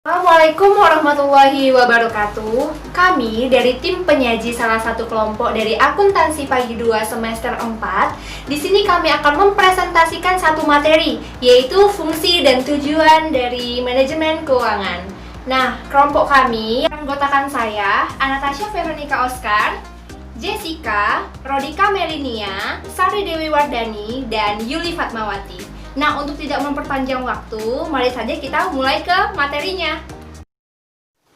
Assalamualaikum warahmatullahi wabarakatuh. Kami dari tim penyaji salah satu kelompok dari akuntansi pagi 2 semester 4. Di sini kami akan mempresentasikan satu materi, yaitu fungsi dan tujuan dari manajemen keuangan. Nah, kelompok kami anggotakan saya, Anastasia Veronica Oscar, Jessica, Rodika Melinia, Sari Dewi Wardani, dan Yuli Fatmawati. Nah, untuk tidak memperpanjang waktu, mari saja kita mulai ke materinya.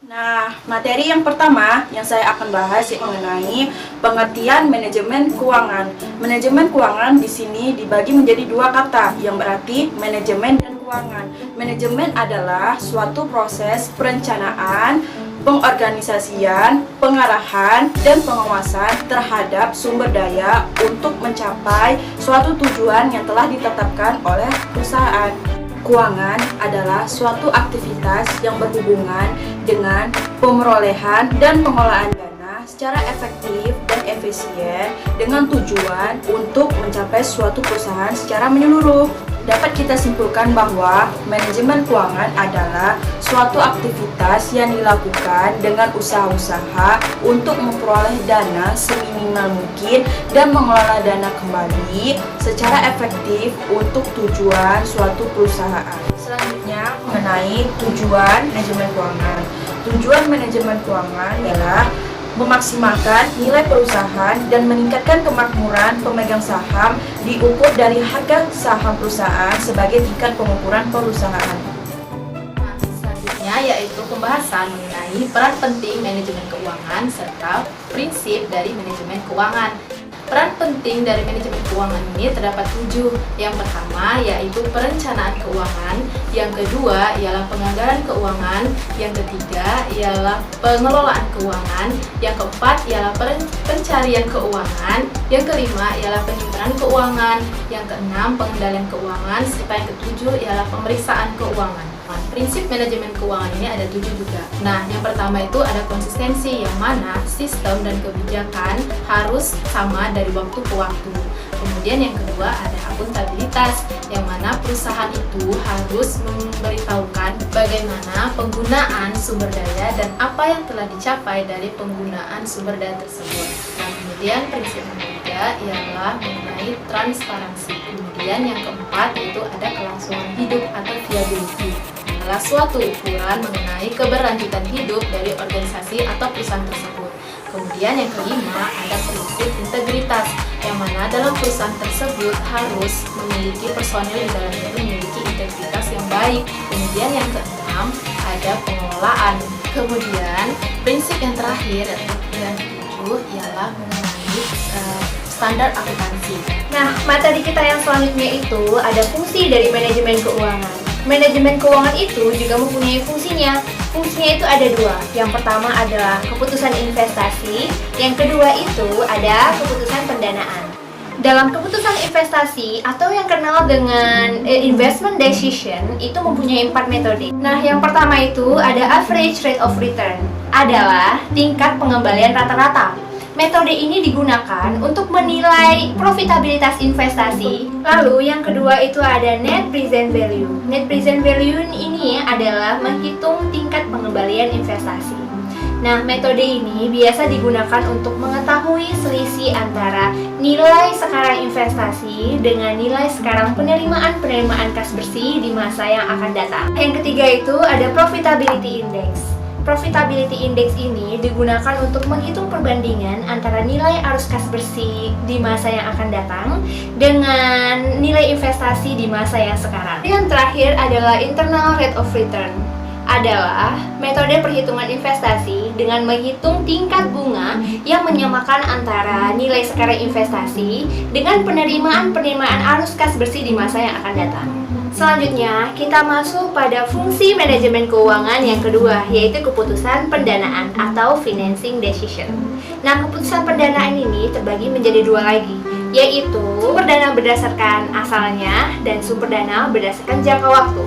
Nah, materi yang pertama yang saya akan bahas mengenai pengertian manajemen keuangan. Manajemen keuangan di sini dibagi menjadi dua kata, yang berarti manajemen dan keuangan. Manajemen adalah suatu proses perencanaan, pengorganisasian, pengarahan, dan pengawasan terhadap sumber daya untuk mencapai suatu tujuan yang telah ditetapkan oleh perusahaan. Keuangan adalah suatu aktivitas yang berhubungan dengan pemerolehan dan pengelolaan dana secara efektif dan efisien dengan tujuan untuk mencapai suatu perusahaan secara menyeluruh. Dapat kita simpulkan bahwa manajemen keuangan adalah suatu aktivitas yang dilakukan dengan usaha-usaha untuk memperoleh dana seminimal mungkin dan mengelola dana kembali secara efektif untuk tujuan suatu perusahaan. Selanjutnya mengenai tujuan manajemen keuangan. Tujuan manajemen keuangan adalah memaksimalkan nilai perusahaan dan meningkatkan kemakmuran pemegang saham diukur dari harga saham perusahaan sebagai tingkat pengukuran perusahaan. Nah, selanjutnya yaitu pembahasan mengenai peran penting manajemen keuangan serta prinsip dari manajemen keuangan. Peran penting dari manajemen keuangan ini terdapat 7. Yang pertama yaitu perencanaan keuangan, yang kedua ialah penganggaran keuangan, yang ketiga ialah pengelolaan keuangan, yang keempat ialah pencarian keuangan, yang kelima ialah penyimpanan keuangan, yang keenam pengendalian keuangan, serta yang ketujuh ialah pemeriksaan keuangan. Prinsip manajemen keuangan ini ada 7 juga. Nah, yang pertama itu ada konsistensi, yang mana sistem dan kebijakan harus sama dari waktu ke waktu. Kemudian yang kedua ada akuntabilitas, yang mana perusahaan itu harus memberitahukan bagaimana penggunaan sumber daya dan apa yang telah dicapai dari penggunaan sumber daya tersebut. Nah, kemudian prinsip yang ketiga ialah mengenai transparansi. Kemudian yang keempat itu ada kelangsungan hidup atau viability, adalah suatu ukuran mengenai keberlanjutan hidup dari organisasi atau perusahaan tersebut. Kemudian yang kelima ada prinsip integritas, yang mana dalam perusahaan tersebut harus memiliki personil di dalamnya itu memiliki integritas yang baik. Kemudian yang keenam ada pengelolaan. Kemudian prinsip yang terakhir yang ketujuh ialah mengenai standar akuntansi. Nah, materi kita yang selanjutnya itu ada fungsi dari manajemen keuangan. Manajemen keuangan itu juga mempunyai fungsinya. Fungsinya itu ada 2. Yang pertama adalah keputusan investasi, yang kedua itu ada keputusan pendanaan. Dalam keputusan investasi atau yang kenal dengan investment decision itu mempunyai 4 metode. Nah, yang pertama itu ada average rate of return, adalah tingkat pengembalian rata-rata. Metode ini digunakan untuk menilai profitabilitas investasi. Lalu yang kedua itu ada net present value. Net present value ini adalah menghitung tingkat pengembalian investasi. Nah, metode ini biasa digunakan untuk mengetahui selisih antara nilai sekarang investasi dengan nilai sekarang penerimaan kas bersih di masa yang akan datang. Yang ketiga itu ada profitability index. Profitability index ini digunakan untuk menghitung perbandingan antara nilai arus kas bersih di masa yang akan datang dengan nilai investasi di masa yang sekarang. Yang terakhir adalah internal rate of return, adalah metode perhitungan investasi dengan menghitung tingkat bunga yang menyamakan antara nilai sekarang investasi dengan penerimaan arus kas bersih di masa yang akan datang. Selanjutnya, kita masuk pada fungsi manajemen keuangan yang kedua, yaitu keputusan pendanaan atau financing decision. Nah, keputusan pendanaan ini terbagi menjadi 2 lagi, yaitu sumber dana berdasarkan asalnya dan sumber dana berdasarkan jangka waktu.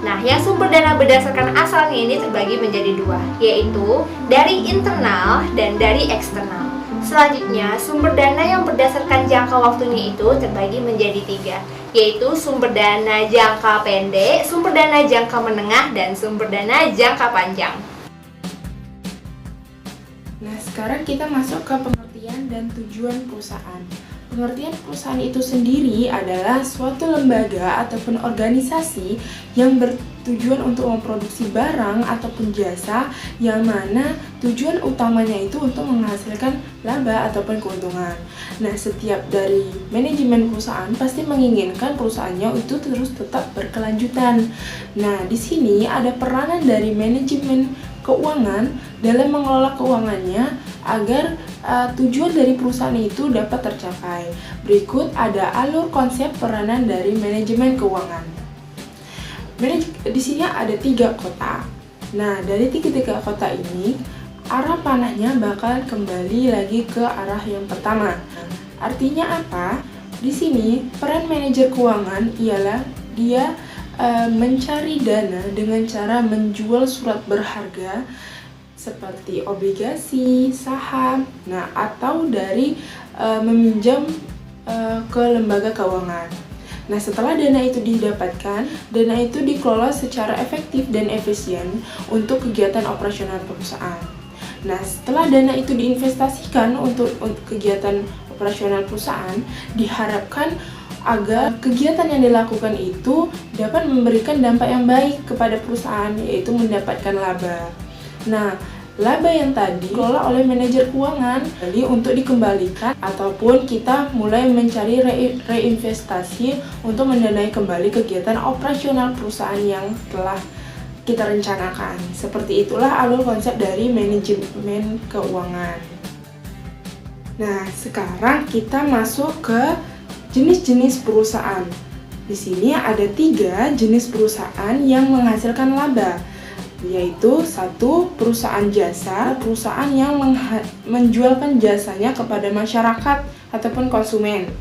Nah, yang sumber dana berdasarkan asalnya ini terbagi menjadi 2, yaitu dari internal dan dari eksternal. Selanjutnya, sumber dana yang berdasarkan jangka waktunya itu terbagi menjadi 3, yaitu sumber dana jangka pendek, sumber dana jangka menengah, dan sumber dana jangka panjang. Nah, sekarang kita masuk ke pengertian dan tujuan perusahaan. Pengertian perusahaan itu sendiri adalah suatu lembaga ataupun organisasi yang bertujuan untuk memproduksi barang ataupun jasa yang mana tujuan utamanya itu untuk menghasilkan laba ataupun keuntungan. Nah, setiap dari manajemen perusahaan pasti menginginkan perusahaannya itu terus tetap berkelanjutan. Nah, di sini ada peranan dari manajemen keuangan dalam mengelola keuangannya agar tujuan dari perusahaan itu dapat tercapai. Berikut ada alur konsep peranan dari manajemen keuangan. Di sini ada 3 kotak. Nah, dari tiga kotak ini, arah panahnya bakal kembali lagi ke arah yang pertama. Artinya apa? Di sini peran manajer keuangan ialah dia mencari dana dengan cara menjual surat berharga seperti obligasi, saham, atau dari meminjam ke lembaga keuangan. Nah, setelah dana itu didapatkan, dana itu dikelola secara efektif dan efisien untuk kegiatan operasional perusahaan. Nah, setelah dana itu diinvestasikan untuk kegiatan operasional perusahaan, diharapkan agar kegiatan yang dilakukan itu dapat memberikan dampak yang baik kepada perusahaan, yaitu mendapatkan laba. Nah, laba yang tadi dikelola oleh manajer keuangan, jadi untuk dikembalikan ataupun kita mulai mencari reinvestasi untuk mendanai kembali kegiatan operasional perusahaan yang telah kita rencanakan. Seperti itulah alur konsep dari manajemen keuangan. Nah, sekarang kita masuk ke jenis-jenis perusahaan. Di sini ada 3 jenis perusahaan yang menghasilkan laba, yaitu 1. Perusahaan jasa, perusahaan yang menjualkan jasanya kepada masyarakat ataupun konsumen.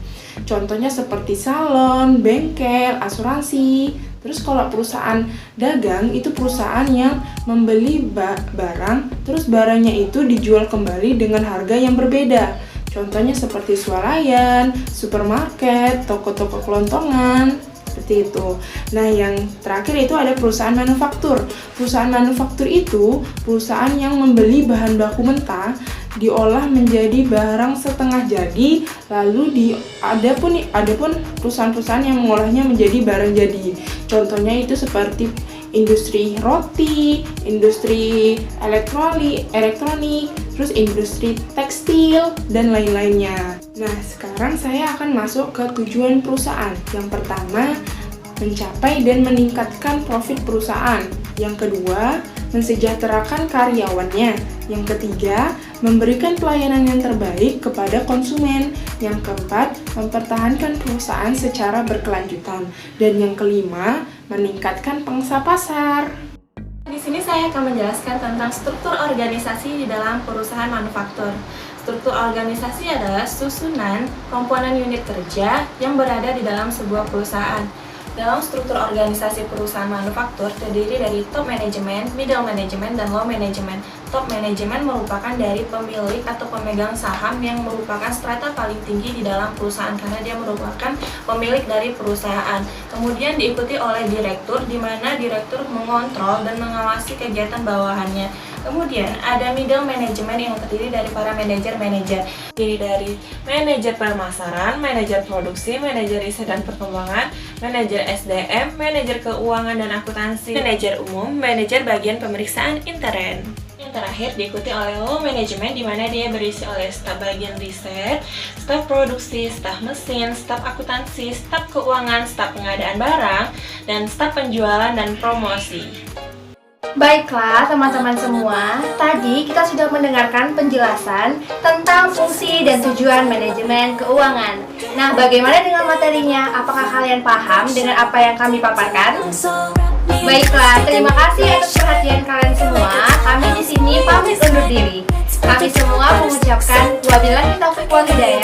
Contohnya seperti salon, bengkel, asuransi. Terus kalau perusahaan dagang itu perusahaan yang membeli barang, terus barangnya itu dijual kembali dengan harga yang berbeda. Contohnya seperti swalayan, supermarket, toko-toko kelontongan, seperti itu. Nah, yang terakhir itu ada perusahaan manufaktur. Perusahaan manufaktur itu perusahaan yang membeli bahan baku mentah, diolah menjadi barang setengah jadi, lalu ada pun perusahaan-perusahaan yang mengolahnya menjadi barang jadi. Contohnya itu seperti industri roti, industri elektronik, terus industri tekstil, dan lain-lainnya. Nah, sekarang saya akan masuk ke tujuan perusahaan. Yang pertama, mencapai dan meningkatkan profit perusahaan. Yang kedua, mensejahterakan karyawannya. Yang ketiga, memberikan pelayanan yang terbaik kepada konsumen. Yang keempat, mempertahankan perusahaan secara berkelanjutan. Dan yang kelima, meningkatkan pangsa pasar. Di sini saya akan menjelaskan tentang struktur organisasi di dalam perusahaan manufaktur. Struktur organisasi adalah susunan komponen unit kerja yang berada di dalam sebuah perusahaan. Dalam struktur organisasi perusahaan manufaktur terdiri dari top management, middle management, dan low management. Top management merupakan dari pemilik atau pemegang saham yang merupakan strata paling tinggi di dalam perusahaan karena dia merupakan pemilik dari perusahaan. Kemudian diikuti oleh direktur, di mana direktur mengontrol dan mengawasi kegiatan bawahannya. Kemudian ada middle management yang terdiri dari para manajer-manajer. Terdiri dari manajer pemasaran, manajer produksi, manajer riset dan perkembangan, manajer SDM, manajer keuangan dan akuntansi, manajer umum, manajer bagian pemeriksaan intern. Yang terakhir diikuti oleh low management, di mana dia berisi oleh staf bagian riset, staf produksi, staf mesin, staf akuntansi, staf keuangan, staf pengadaan barang, dan staf penjualan dan promosi. Baiklah teman-teman semua, tadi kita sudah mendengarkan penjelasan tentang fungsi dan tujuan manajemen keuangan. Nah, bagaimana dengan materinya? Apakah kalian paham dengan apa yang kami paparkan? Baiklah, terima kasih atas perhatian kalian semua. Kami di sini pamit undur diri. Kami semua mengucapkan wabillahi taufiq wal hidayah.